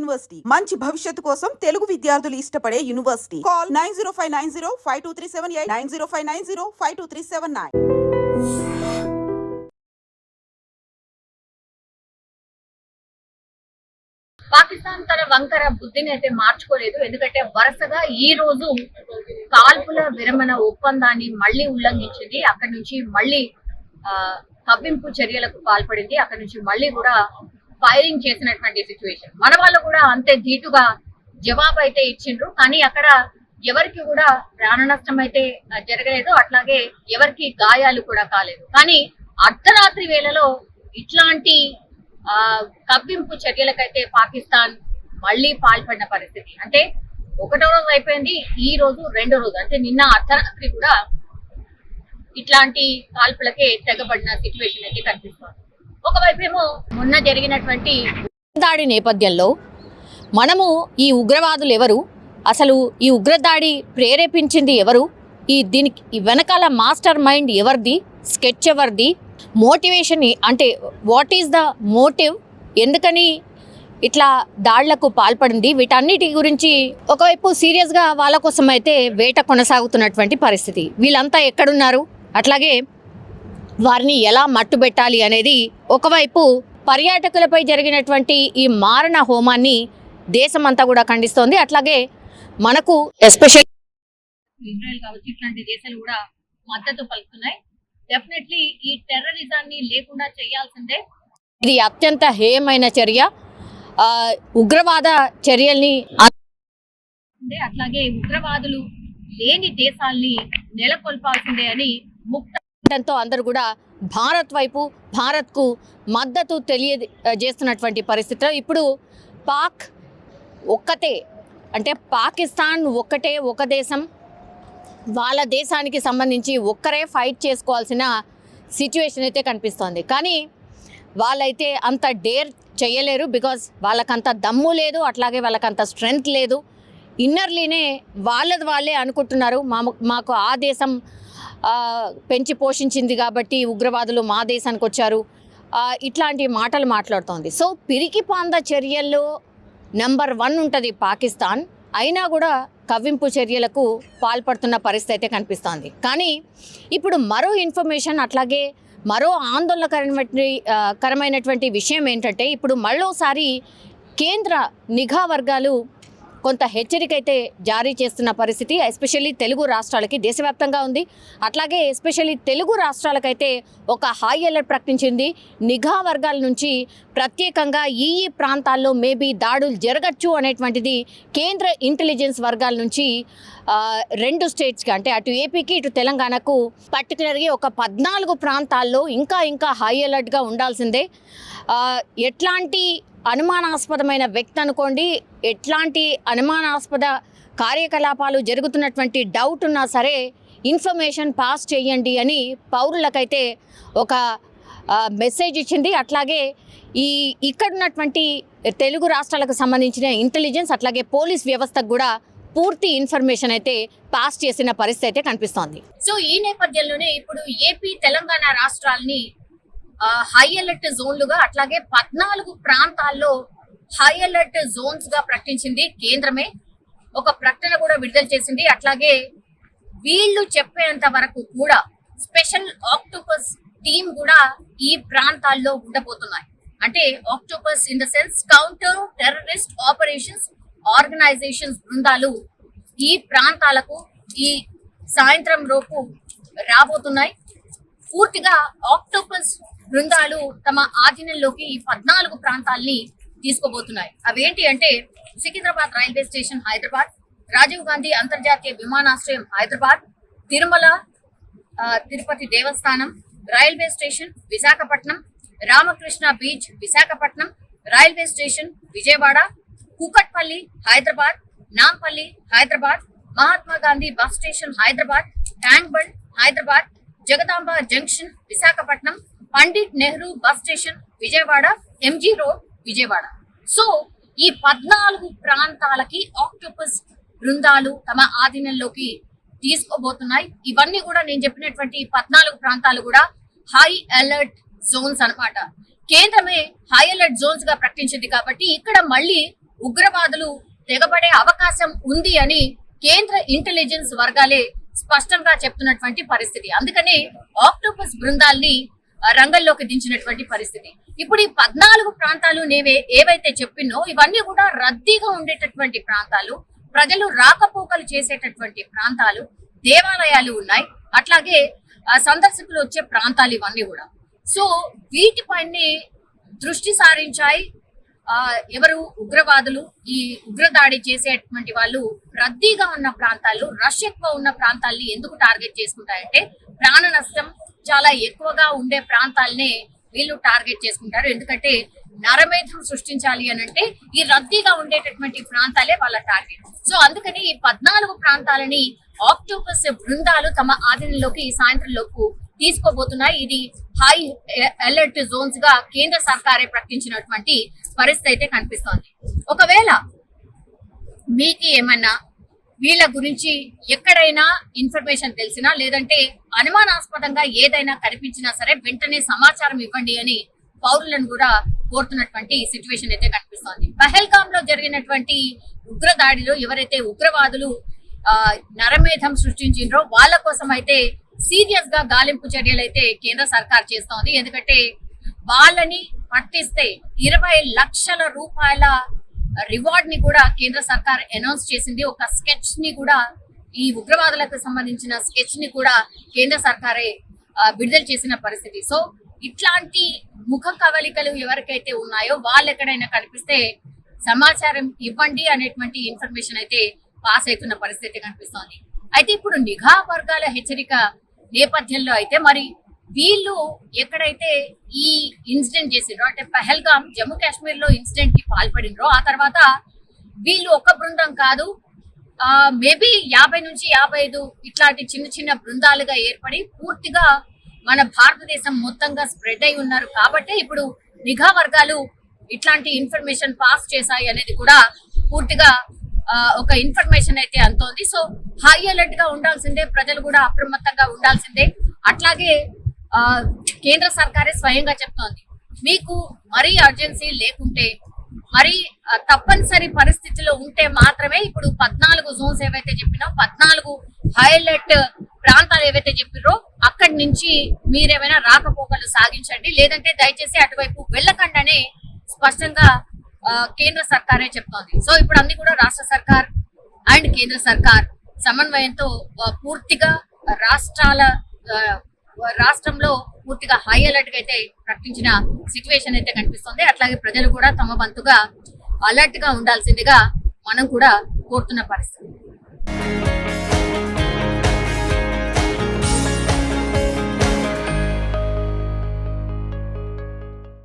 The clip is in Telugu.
యూనివర్సిటీ మంచి భవిష్యత్తు కోసం తెలుగు విద్యార్థులు ఇష్టపడే యూనివర్సిటీ. కాల్ 9059052378 9059052379. పాకిస్తాన్ తన వంకర బుద్ధిని అయితే మార్చుకోలేదు. ఎందుకంటే వరుసగా ఈ రోజు కాల్పుల విరమణ ఒప్పందాన్ని మళ్ళీ ఉల్లంఘించింది. అక్కడి నుంచి మళ్ళీ కవ్వింపు చర్యలకు పాల్పడింది. అక్కడి నుంచి మళ్ళీ కూడా ఫైరింగ్ చేసినటువంటి సిచ్యువేషన్. మన వాళ్ళు కూడా అంతే ధీటుగా జవాబు అయితే ఇచ్చిండ్రు. కానీ అక్కడ ఎవరికి కూడా ప్రాణ నష్టం అయితే జరగలేదు, అట్లాగే ఎవరికి గాయాలు కూడా కాలేదు. కానీ అర్ధరాత్రి వేళలో ఇట్లాంటి కవ్వింపు చర్యలకైతే పాకిస్తాన్ మళ్ళీ పాల్పడిన పరిస్థితి. అంటే ఒకటో రోజు అయిపోయింది, ఈ రోజు రెండో రోజు, అంటే నిన్న అర్ధరాత్రి కూడా ఇట్లాంటి కాల్పులకే తెగబడిన సిచ్యువేషన్ అయితే కనిపిస్తుంది. ఒకవైపు ఏమో మొన్న జరిగినటువంటి దాడి నేపథ్యంలో మనము ఈ ఉగ్రవాదులు ఎవరు, అసలు ఈ ఉగ్రదాడి ప్రేరేపించింది ఎవరు, దీనికి వెనకాల మాస్టర్ మైండ్ ఎవరిది, స్కెచ్ ఎవరిది, మోటివేషన్ అంటే వాట్ ఈస్ ద మోటివ్, ఎందుకని ఇట్లా దాడులకు పాల్పడింది, వీటన్నిటి గురించి ఒకవైపు సీరియస్గా వాళ్ళ కోసం అయితే వేట కొనసాగుతున్నటువంటి పరిస్థితి. వీళ్ళంతా ఎక్కడున్నారు, అట్లాగే వారిని ఎలా మట్టుబెట్టాలి అనేది ఒకవైపు పర్యాటకులపై జరిగినటువంటి ఈ మారణ హోమాన్ని దేశమంతా కూడా ఖండిస్తోంది. అట్లాగే మనకు ఎస్పెషల్ ఇజ్రాయెల్ కావచ్చు, ఇట్లాంటి దేశాలు కూడా మద్దతు పలుకుతున్నాయి. డెఫినెట్లీ ఈ టెర్రరిజాన్ని లేకుండా చేయాల్సిందే. ఇది అత్యంత హేయమైన చర్య. ఉగ్రవాద చర్యల్ని అట్లాగే ఉగ్రవాదులు లేని దేశాల్ని నెలకొల్పాల్సిందే అని ముక్తంతో అందరూ కూడా భారత్కు మద్దతు తెలియజేస్తున్నటువంటి పరిస్థితిలో ఇప్పుడు పాక్ ఒక్కటే, అంటే పాకిస్తాన్ ఒక్కటే, ఒక దేశం, వాళ్ళ దేశానికి సంబంధించి ఒక్కరే ఫైట్ చేసుకోవాల్సిన సిచ్యువేషన్ అయితే కనిపిస్తోంది. కానీ వాళ్ళైతే అంత డేర్ చేయలేరు, బికాజ్ వాళ్ళకంత దమ్ము లేదు, అట్లాగే వాళ్ళకంత స్ట్రెంగ్త్ లేదు. ఇన్నర్లీనే వాళ్ళే అనుకుంటున్నారు, మాకు ఆ దేశం పెంచి పోషించింది కాబట్టి ఉగ్రవాదులు మా దేశానికి వచ్చారు, ఇట్లాంటి మాటలు మాట్లాడుతోంది. సో పిరికిపాంద చర్యల్లో నెంబర్ 1 ఉంటుంది పాకిస్తాన్. అయినా కూడా కవ్వింపు చర్యలకు పాల్పడుతున్న పరిస్థితి అయితే కనిపిస్తోంది. కానీ ఇప్పుడు మరో ఇన్ఫర్మేషన్, అట్లాగే మరో ఆందోళనకరమైనటువంటి విషయం ఏంటంటే, ఇప్పుడు మరోసారి కేంద్ర నిఘా వర్గాలు కొంత హెచ్చరిక అయితే జారీ చేస్తున్న పరిస్థితి ఎస్పెషల్లీ తెలుగు రాష్ట్రాలకి, దేశవ్యాప్తంగా ఉంది. అట్లాగే ఎస్పెషల్లీ తెలుగు రాష్ట్రాలకైతే ఒక హై అలర్ట్ ప్రకటించింది. నిఘా వర్గాల నుంచి ప్రత్యేకంగా ఈ ప్రాంతాల్లో మేబీ దాడులు జరగచ్చు అనేటువంటిది కేంద్ర ఇంటెలిజెన్స్ వర్గాల నుంచి 2 స్టేట్స్కి, అంటే అటు ఏపీకి ఇటు తెలంగాణకు పర్టికులర్గా ఒక 14 ప్రాంతాల్లో ఇంకా హై అలర్ట్గా ఉండాల్సిందే. ఎట్లాంటి అనుమానాస్పదమైన వ్యక్తి అనుకోండి, ఎట్లాంటి అనుమానాస్పద కార్యకలాపాలు జరుగుతున్నటువంటి డౌట్ ఉన్నా సరే ఇన్ఫర్మేషన్ పాస్ చేయండి అని పౌరులకైతే ఒక మెసేజ్ ఇచ్చింది. అట్లాగే ఇక్కడున్నటువంటి తెలుగు రాష్ట్రాలకు సంబంధించిన ఇంటెలిజెన్స్ అట్లాగే పోలీస్ వ్యవస్థకు కూడా పూర్తి ఇన్ఫర్మేషన్ అయితే పాస్ చేసిన పరిస్థితి అయితే కనిపిస్తోంది. సో ఈ నేపథ్యంలోనే ఇప్పుడు ఏపీ తెలంగాణ రాష్ట్రాలని హై అలర్ట్ జోన్లుగా, అట్లాగే 14 ప్రాంతాల్లో హై అలర్ట్ జోన్స్ గా ప్రకటించింది కేంద్రమే. ఒక ప్రకటన కూడా విడుదల చేసింది. అట్లాగే వీళ్ళు చెప్పేంత వరకు కూడా స్పెషల్ ఆక్టోపస్ టీం కూడా ఈ ప్రాంతాల్లో ఉండబోతున్నాయి. అంటే Octopus in the sense counter terrorist operations organisations బృందాలు ఈ ప్రాంతాలకు ఈ సాయంత్రం లోపు రాబోతున్నాయి. పూర్తిగా ఆక్టోపస్ బృందాలు తమ ఆధీనంలోకి ఈ 14 ప్రాంతాల్ని తీసుకోబోతున్నాయి. అవేంటి అంటే సికింద్రాబాద్ రైల్వే స్టేషన్ హైదరాబాద్, రాజీవ్ గాంధీ అంతర్జాతీయ విమానాశ్రయం హైదరాబాద్, తిరుమల తిరుపతి దేవస్థానం railway station Visakhapatnam, Ramakrishna beach Visakhapatnam railway station Vijayawada, Kukatpally Hyderabad, Nampally Hyderabad, Mahatma Gandhi bus station Hyderabad, tank bund Hyderabad, Jagadamba junction Visakhapatnam, Pandit Nehru bus station Vijayawada, MG road Vijayawada. So ఈ 14 ప్రాంతాలకి ఆక్టోపస్ బృందాలు తమ ఆధీనంలోకి తీసుకోబోతున్నాయి. ఇవన్నీ కూడా నేను చెప్పినటువంటి 14 ప్రాంతాలు కూడా హై అలర్ట్ జోన్స్ అన్నమాట. కేంద్రమే హై అలర్ట్ జోన్స్ గా ప్రకటించింది కాబట్టి ఇక్కడ మళ్ళీ ఉగ్రవాదులు తెగబడే అవకాశం ఉంది అని కేంద్ర ఇంటెలిజెన్స్ వర్గాలే స్పష్టంగా చెప్తున్నటువంటి పరిస్థితి. అందుకనే ఆక్టోపస్ బృందాల్ని రంగంలోకి దించినటువంటి పరిస్థితి. ఇప్పుడు ఈ 14 ప్రాంతాలు ఏవైతే చెప్పినో ఇవన్నీ కూడా రద్దీగా ఉండేటటువంటి ప్రాంతాలు, ప్రజలు రాకపోకలు చేసేటటువంటి ప్రాంతాలు, దేవాలయాలు ఉన్నాయి, అట్లాగే సందర్శకులు వచ్చే ప్రాంతాలు ఇవన్నీ కూడా. సో వీటిపైనే దృష్టి సారించాయి ఎవరు ఉగ్రవాదులు. ఈ ఉగ్రదాడి చేసేటువంటి వాళ్ళు రద్దీగా ఉన్న ప్రాంతాలు, రష్ ఎక్కువ ఉన్న ప్రాంతాల్ని ఎందుకు టార్గెట్ చేసుకుంటారంటే ప్రాణ నష్టం చాలా ఎక్కువగా ఉండే ప్రాంతాలనే వీళ్ళు టార్గెట్ చేసుకుంటారు. ఎందుకంటే నరమేధం సృష్టించాలి అని అంటే ఈ రద్దీగా ఉండేటటువంటి ప్రాంతాలే వాళ్ళ టార్గెట్. సో అందుకని ఈ 14 ప్రాంతాలని ఆక్టోపస్ బృందాలు తమ ఆధీనంలోకి సాయంత్రంలోపు తీసుకోబోతున్నాయి. ఇది హై అలర్ట్ జోన్స్ గా కేంద్ర సర్కారే ప్రకటించినటువంటి పరిస్థితి అయితే కనిపిస్తోంది. ఒకవేళ మీకు ఏమన్నా వీళ్ళ గురించి ఎక్కడైనా ఇన్ఫర్మేషన్ తెలిసినా లేదంటే అనుమానాస్పదంగా ఏదైనా కనిపించినా సరే వెంటనే సమాచారం ఇవ్వండి అని పౌరులను కూడా కోరుతున్నటువంటి సిచ్యువేషన్ అయితే కనిపిస్తోంది. పహల్గామ్ లో జరిగినటువంటి ఉగ్రదాడిలో ఎవరైతే ఉగ్రవాదులు నరమేధం సృష్టించిండ్రో వాళ్ళ కోసం అయితే సీరియస్ గా గాలింపు చర్యలు అయితే కేంద్ర సర్కార్ చేస్తోంది. ఎందుకంటే వాళ్ళని పట్టిస్తే 20 లక్షల రూపాయల రివార్డ్ ని కూడా కేంద్ర సర్కార్ అనౌన్స్ చేసింది. ఒక స్కెచ్ ని కూడా, ఈ ఉగ్రవాదులకు సంబంధించిన స్కెచ్ ని కూడా కేంద్ర సర్కారే విడుదల చేసిన పరిస్థితి. సో ఇట్లాంటి ముఖ కవలికలు ఎవరికైతే ఉన్నాయో వాళ్ళు ఎక్కడైనా కనిపిస్తే సమాచారం ఇవ్వండి అనేటువంటి ఇన్ఫర్మేషన్ అయితే పాస్ అవుతున్న పరిస్థితి కనిపిస్తోంది. అయితే ఇప్పుడు నిఘా వర్గాల హెచ్చరిక నేపథ్యంలో అయితే మరి వీళ్ళు ఎక్కడైతే ఈ ఇన్సిడెంట్ చేసిండ్రో అంటే పహల్గామ్ జమ్మూ కాశ్మీర్ లో ఇన్సిడెంట్ కి పాల్పడినరో ఆ తర్వాత వీళ్ళు ఒక బృందం కాదు, మేబీ 50 నుంచి 55 ఇట్లాంటి చిన్న చిన్న బృందాలుగా ఏర్పడి పూర్తిగా మన భారతదేశం మొత్తంగా స్ప్రెడ్ అయి ఉన్నారు. కాబట్టి ఇప్పుడు నిఘా వర్గాలు ఇట్లాంటి ఇన్ఫర్మేషన్ పాస్ చేశాయి అనేది కూడా పూర్తిగా ఒక ఇన్ఫర్మేషన్ అయితే అంతోంది. సో హై అలర్ట్ గా ఉండాల్సిందే, ప్రజలు కూడా అప్రమత్తంగా ఉండాల్సిందే. అట్లాగే కేంద్ర సర్కారే స్వయంగా చెప్తోంది, మీకు మరీ అర్జెన్సీ లేకుంటే మరి తప్పనిసరి పరిస్థితిలో ఉంటే మాత్రమే ఇప్పుడు 14 జోన్స్ ఏవైతే చెప్పినో 14 హై అలర్ట్ ప్రాంతాలు ఏవైతే చెప్పిరో అక్కడి నుంచి మీరేమైనా రాకపోకలు సాగించండి, లేదంటే దయచేసి అటువైపు వెళ్ళకండి అని స్పష్టంగా కేంద్ర సర్కారే చెప్తోంది. సో ఇప్పుడు అన్ని కూడా రాష్ట్ర సర్కార్ అండ్ కేంద్ర సర్కార్ సమన్వయంతో పూర్తిగా రాష్ట్రంలో పూర్తిగా హై అలర్ట్ గా అయితే ప్రకటించిన సిచ్యువేషన్ అయితే కనిపిస్తుంది. అట్లాగే ప్రజలు కూడా తమ వంతుగా అలర్ట్ గా ఉండాల్సిందిగా మనం కూడా కోరుతున్న పరిస్థితి.